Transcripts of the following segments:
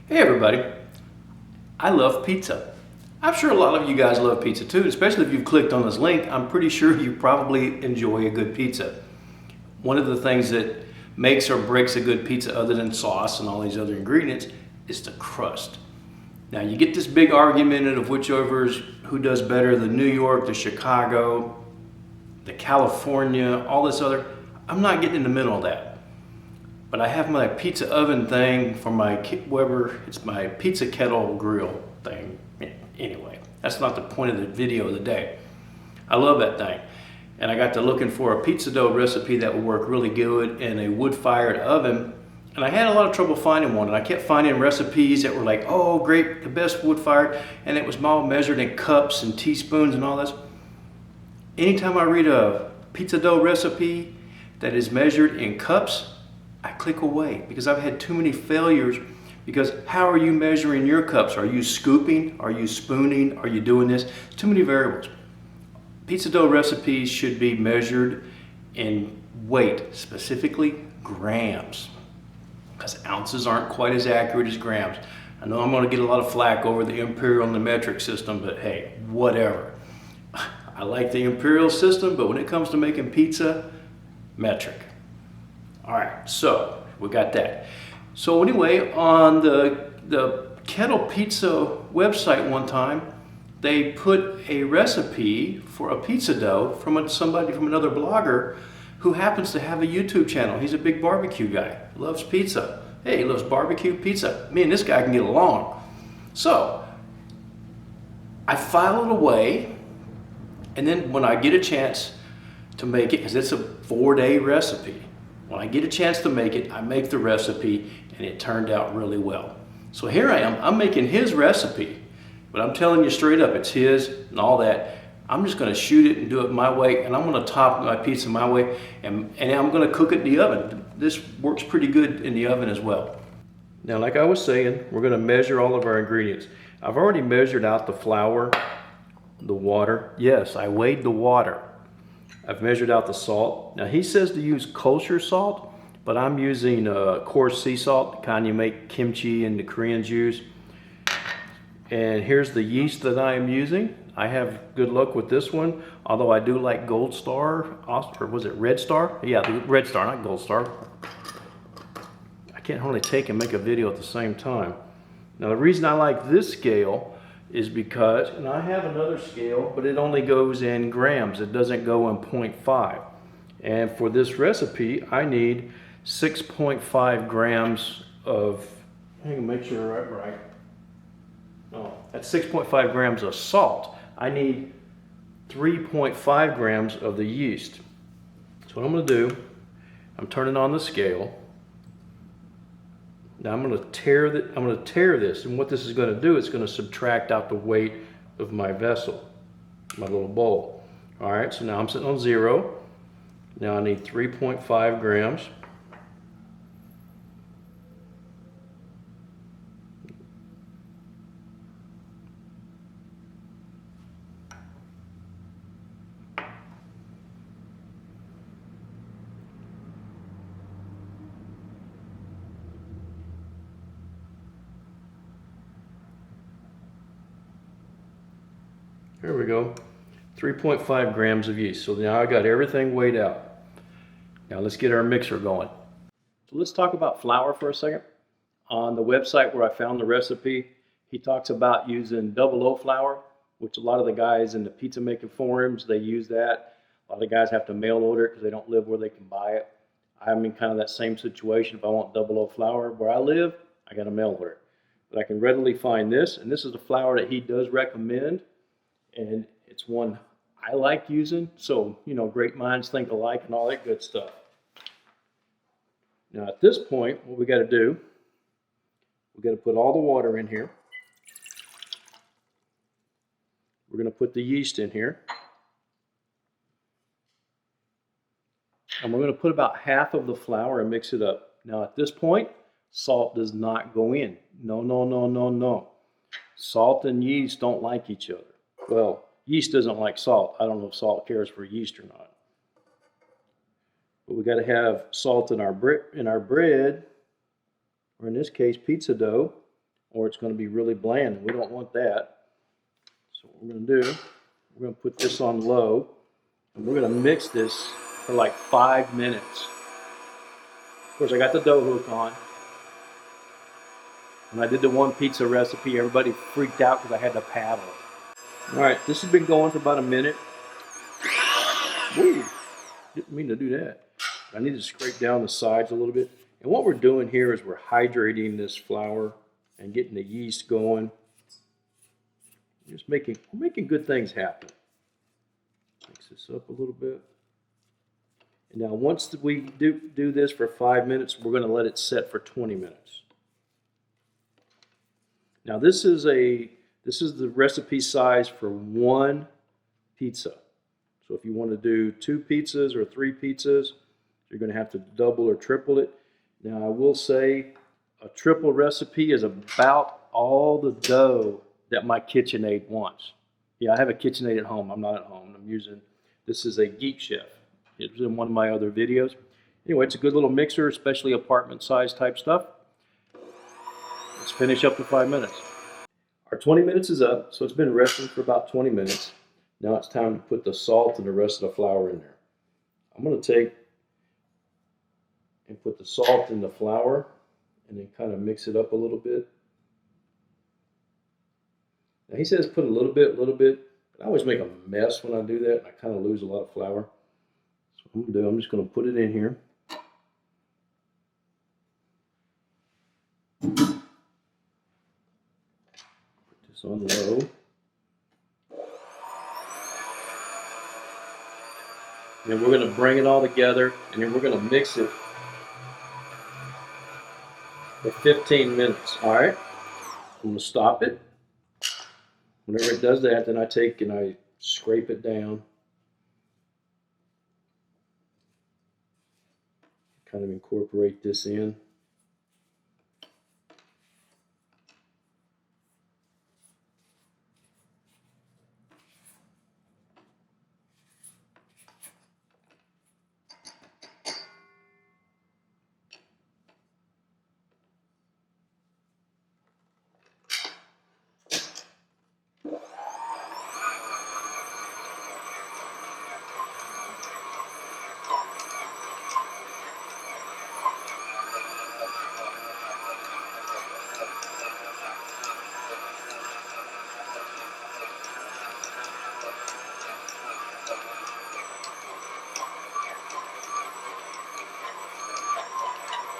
Hey everybody, I love pizza. I'm sure a lot of you guys love pizza too, especially if you've clicked on this link. I'm pretty sure you probably enjoy a good pizza. One of the things that makes or breaks a good pizza, other than sauce and all these other ingredients, is the crust. Now you get this big argument of who does better, the New York, the Chicago, the California, all this other. I'm not getting in the middle of that. But I have my pizza oven thing for my Weber, it's my pizza kettle grill thing. Anyway, that's not the point of the video of the day. I love that thing. And I got to looking for a pizza dough recipe that would work really good in a wood-fired oven. And I had a lot of trouble finding one. And I kept finding recipes that were like, oh great, the best wood-fired. And it was all measured in cups and teaspoons and all this. Anytime I read a pizza dough recipe that is measured in cups, I click away because I've had too many failures. Because how are you measuring your cups? Are you scooping? Are you spooning? Are you doing this? Too many variables. Pizza dough recipes should be measured in weight, specifically grams, because ounces aren't quite as accurate as grams. I know I'm going to get a lot of flack over the imperial and the metric system, but hey, whatever. I like the imperial system, but when it comes to making pizza, metric. All right, so we got that. So anyway, on the Kettle Pizza website one time, they put a recipe for a pizza dough from somebody from another blogger who happens to have a YouTube channel. He's a big barbecue guy, loves pizza. Hey, he loves barbecue pizza. Me and this guy can get along. So I file it away, and then when I get a chance to make it, because it's a 4-day recipe, when I get a chance to make it, I make the recipe, and it turned out really well. So here I am, I'm making his recipe, but I'm telling you straight up, it's his and all that. I'm just gonna shoot it and do it my way, and I'm gonna top my pizza my way, and I'm gonna cook it in the oven. This works pretty good in the oven as well. Now, like I was saying, we're gonna measure all of our ingredients. I've already measured out the flour, the water. Yes, I weighed the water. I've measured out the salt. Now he says to use kosher salt, but I'm using coarse sea salt, the kind you make kimchi and the Koreans use. And here's the yeast that I am using. I have good luck with this one, although I do like Gold Star, or was it Red Star? Yeah, the Red Star, not Gold Star. I can't hardly take and make a video at the same time. Now the reason I like this scale is because, and I have another scale, but it only goes in grams. It doesn't go in 0.5. And for this recipe, I need 6.5 grams of, I can make sure I'm right. No, that's 6.5 grams of salt. I need 3.5 grams of the yeast. So what I'm gonna do, I'm turning on the scale. Now I'm going to tear this, and what this is going to do, it's going to subtract out the weight of my vessel, my little bowl. All right, so now I'm sitting on 0. Now I need 3.5 grams. There we go, 3.5 grams of yeast. So now I got everything weighed out. Now let's get our mixer going. So let's talk about flour for a second. On the website where I found the recipe, he talks about using double O flour, which a lot of the guys in the pizza making forums, they use that. A lot of guys have to mail order it because they don't live where they can buy it. I'm in kind of that same situation. If I want double O flour where I live, I got to mail order it. But I can readily find this, and this is the flour that he does recommend. And it's one I like using, so you know, great minds think alike and all that good stuff. Now at this point, what we got to do, we got to put all the water in here. We're going to put the yeast in here, and we're going to put about half of the flour and mix it up. Now at this point, salt does not go in. No, no, no, no, no. Salt and yeast don't like each other. Well, yeast doesn't like salt. I don't know if salt cares for yeast or not. But we got to have salt in our bread, or in this case, pizza dough. or it's going to be really bland, and we don't want that. So what we're going to do, we're going to put this on low, and we're going to mix this for like 5 minutes. Of course, I got the dough hook on. When I did the one pizza recipe, everybody freaked out because I had to paddle. All right, this has been going for about a minute. Woo, didn't mean to do that. I need to scrape down the sides a little bit. And what we're doing here is we're hydrating this flour and getting the yeast going. We're making good things happen. Mix this up a little bit. And now once we do this for 5 minutes, we're going to let it set for 20 minutes. Now this is the recipe size for one pizza. So if you want to do 2 pizzas or 3 pizzas, you're going to have to double or triple it. Now I will say a triple recipe is about all the dough that my KitchenAid wants. Yeah, I have a KitchenAid at home. I'm not at home. This is a Geek Chef. It was in one of my other videos. Anyway, it's a good little mixer, especially apartment size type stuff. Let's finish up the 5 minutes. Our 20 minutes is up, so it's been resting for about 20 minutes. Now it's time to put the salt and the rest of the flour in there. I'm going to take and put the salt in the flour and then kind of mix it up a little bit. Now he says put a little bit, but I always make a mess when I do that. I kind of lose a lot of flour. So what I'm going to do, I'm just going to put it in here. Put this on low. And then we're going to bring it all together, and then we're going to mix it for 15 minutes. All right, I'm going to stop it. Whenever it does that, then I take and I scrape it down. Kind of incorporate this in.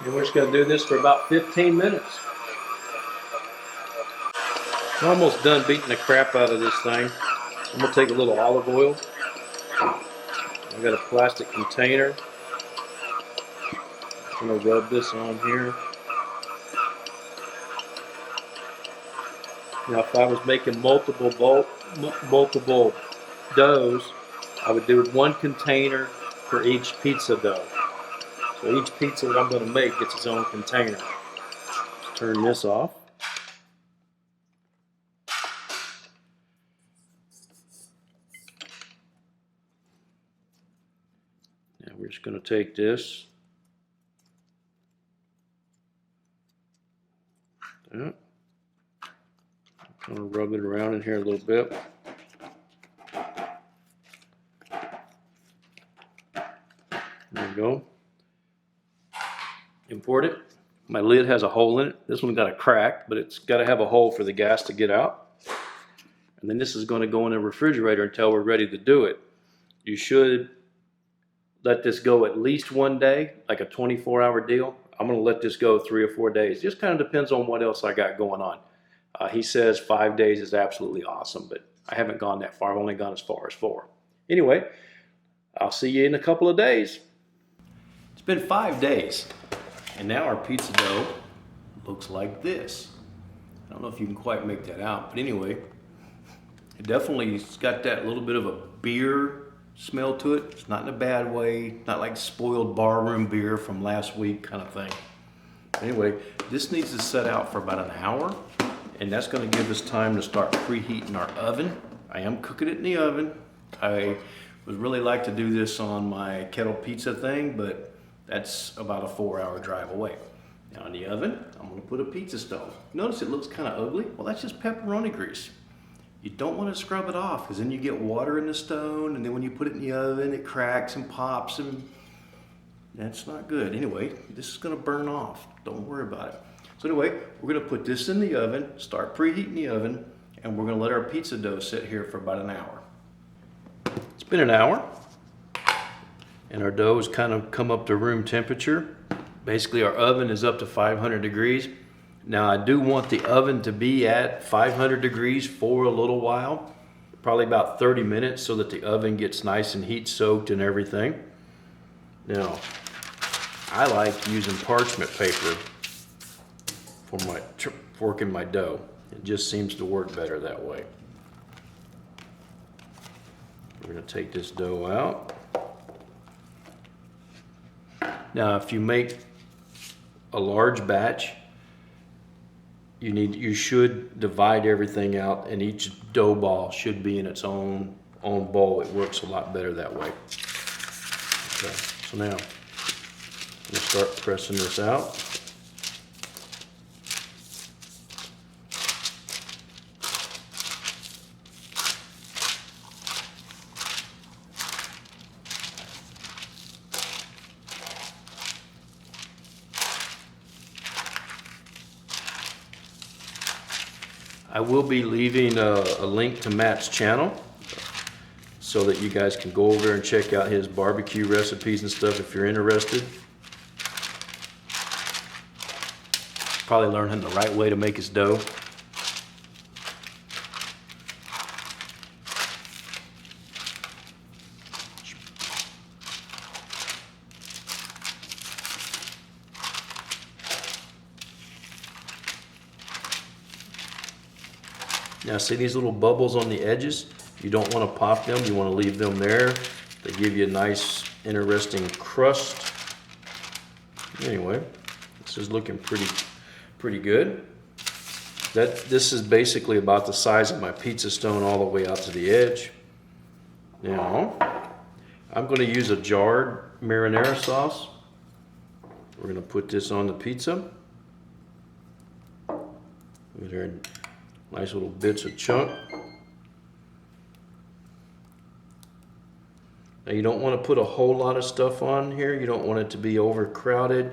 And we're just going to do this for about 15 minutes. I'm almost done beating the crap out of this thing. I'm going to take a little olive oil. I've got a plastic container. I'm going to rub this on here. Now if I was making multiple doughs, I would do 1 container for each pizza dough. So each pizza that I'm going to make gets its own container. Let's turn this off. Now we're just going to take this. I'm going to rub it around in here a little bit. There we go. Import it. My lid has a hole in it. This one's got a crack, but it's got to have a hole for the gas to get out. And then this is going to go in the refrigerator until we're ready to do it. You should let this go at least 1 day, like a 24-hour deal. I'm going to let this go 3 or 4 days. Just kind of depends on what else I got going on. He says 5 days is absolutely awesome, but I haven't gone that far. I've only gone as far as 4. Anyway, I'll see you in a couple of days. It's been 5 days. And now our pizza dough looks like this. I don't know if you can quite make that out, but anyway, it definitely's got that little bit of a beer smell to it. It's not in a bad way, not like spoiled barroom beer from last week kind of thing. Anyway, this needs to set out for about an hour, and that's going to give us time to start preheating our oven. I am cooking it in the oven. I would really like to do this on my kettle pizza thing, but that's about a 4-hour drive away. Now in the oven, I'm going to put a pizza stone. Notice it looks kind of ugly. Well, that's just pepperoni grease. You don't want to scrub it off because then you get water in the stone, and then when you put it in the oven, it cracks and pops, and that's not good. Anyway, this is going to burn off. Don't worry about it. So anyway, we're going to put this in the oven, start preheating the oven, and we're going to let our pizza dough sit here for about an hour. It's been an hour, and our dough has kind of come up to room temperature. Basically, our oven is up to 500 degrees. Now, I do want the oven to be at 500 degrees for a little while, probably about 30 minutes, so that the oven gets nice and heat soaked and everything. Now, I like using parchment paper for working my dough. It just seems to work better that way. We're going to take this dough out. Now, if you make a large batch, you should divide everything out, and each dough ball should be in its own bowl. It works a lot better that way. Okay, so now we'll start pressing this out. I will be leaving a link to Matt's channel so that you guys can go over and check out his barbecue recipes and stuff if you're interested. Probably learning the right way to make his dough. Now see these little bubbles on the edges? You don't want to pop them, you want to leave them there. They give you a nice, interesting crust. Anyway, this is looking pretty good. This is basically about the size of my pizza stone all the way out to the edge. Now, I'm going to use a jarred marinara sauce. We're going to put this on the pizza. There. Nice little bits of chunk. Now you don't want to put a whole lot of stuff on here. You don't want it to be overcrowded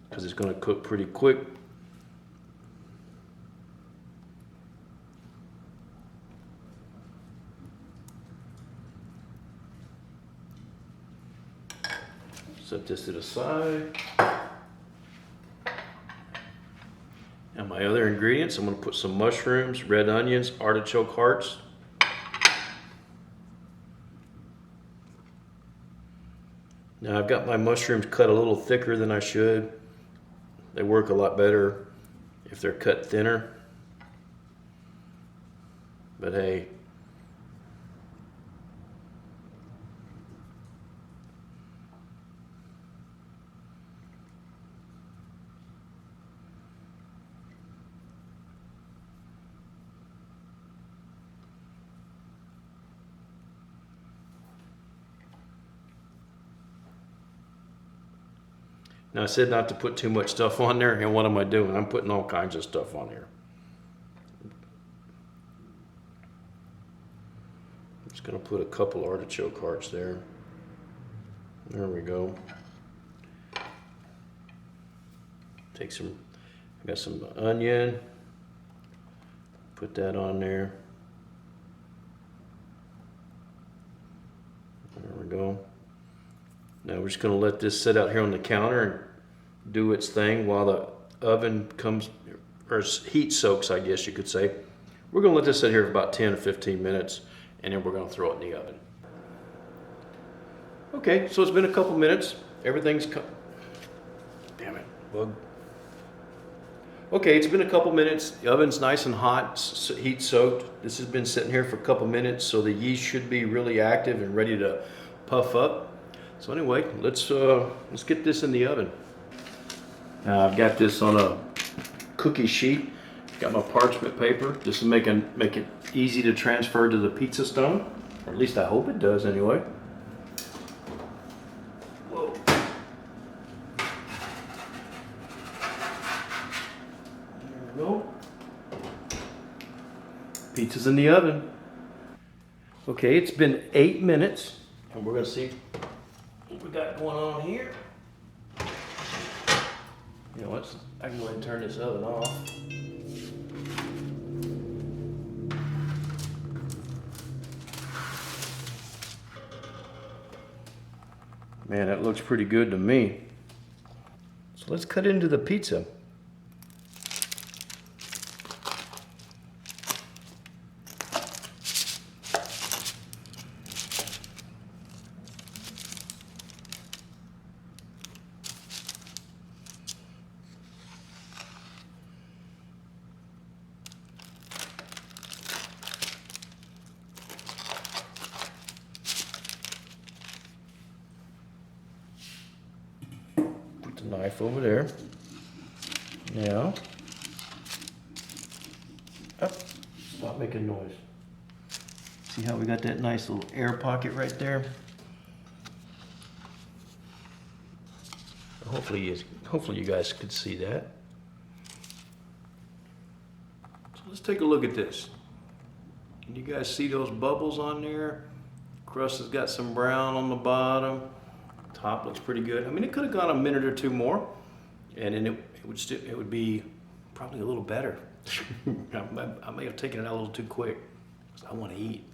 because it's going to cook pretty quick. Set this to the side. And my other ingredients, I'm going to put some mushrooms, red onions, artichoke hearts. Now I've got my mushrooms cut a little thicker than I should. They work a lot better if they're cut thinner. But hey. Now I said not to put too much stuff on there, and what am I doing? I'm putting all kinds of stuff on here. I'm just going to put a couple artichoke hearts there. There we go. Take some, I got some onion. Put that on there. There we go. Now we're just going to let this sit out here on the counter and do its thing while the oven comes, or heat soaks, I guess you could say. We're going to let this sit here for about 10 or 15 minutes, and then we're going to throw it in the oven. Okay, so it's been a couple minutes. Everything's damn it, bug. Okay, it's been a couple minutes. The oven's nice and hot, heat soaked. This has been sitting here for a couple minutes, so the yeast should be really active and ready to puff up. So anyway, let's get this in the oven. Now I've got this on a cookie sheet. Got my parchment paper. This will make it easy to transfer to the pizza stone, or at least I hope it does anyway. Whoa. go. Pizza's in the oven. Okay, it's been 8 minutes, and we're gonna see what we got going on here. You know what? I can go ahead and turn this oven off. Man, that looks pretty good to me. So let's cut into the pizza. Put the knife over there. Now, stop making noise. See how we got that nice little air pocket right there? Hopefully you guys could see that. So let's take a look at this. Can you guys see those bubbles on there? Crust has got some brown on the bottom. Top looks pretty good. I mean, it could have gone a minute or two more, and then it would be probably a little better. I may have taken it out a little too quick, because I want to eat.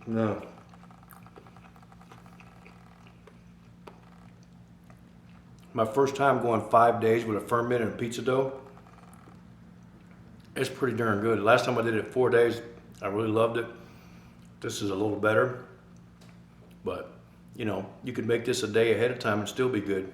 No. My first time going 5 days with a fermented pizza dough. It's pretty darn good. Last time I did it 4 days, I really loved it. This is a little better, but you know, you could make this a day ahead of time and still be good.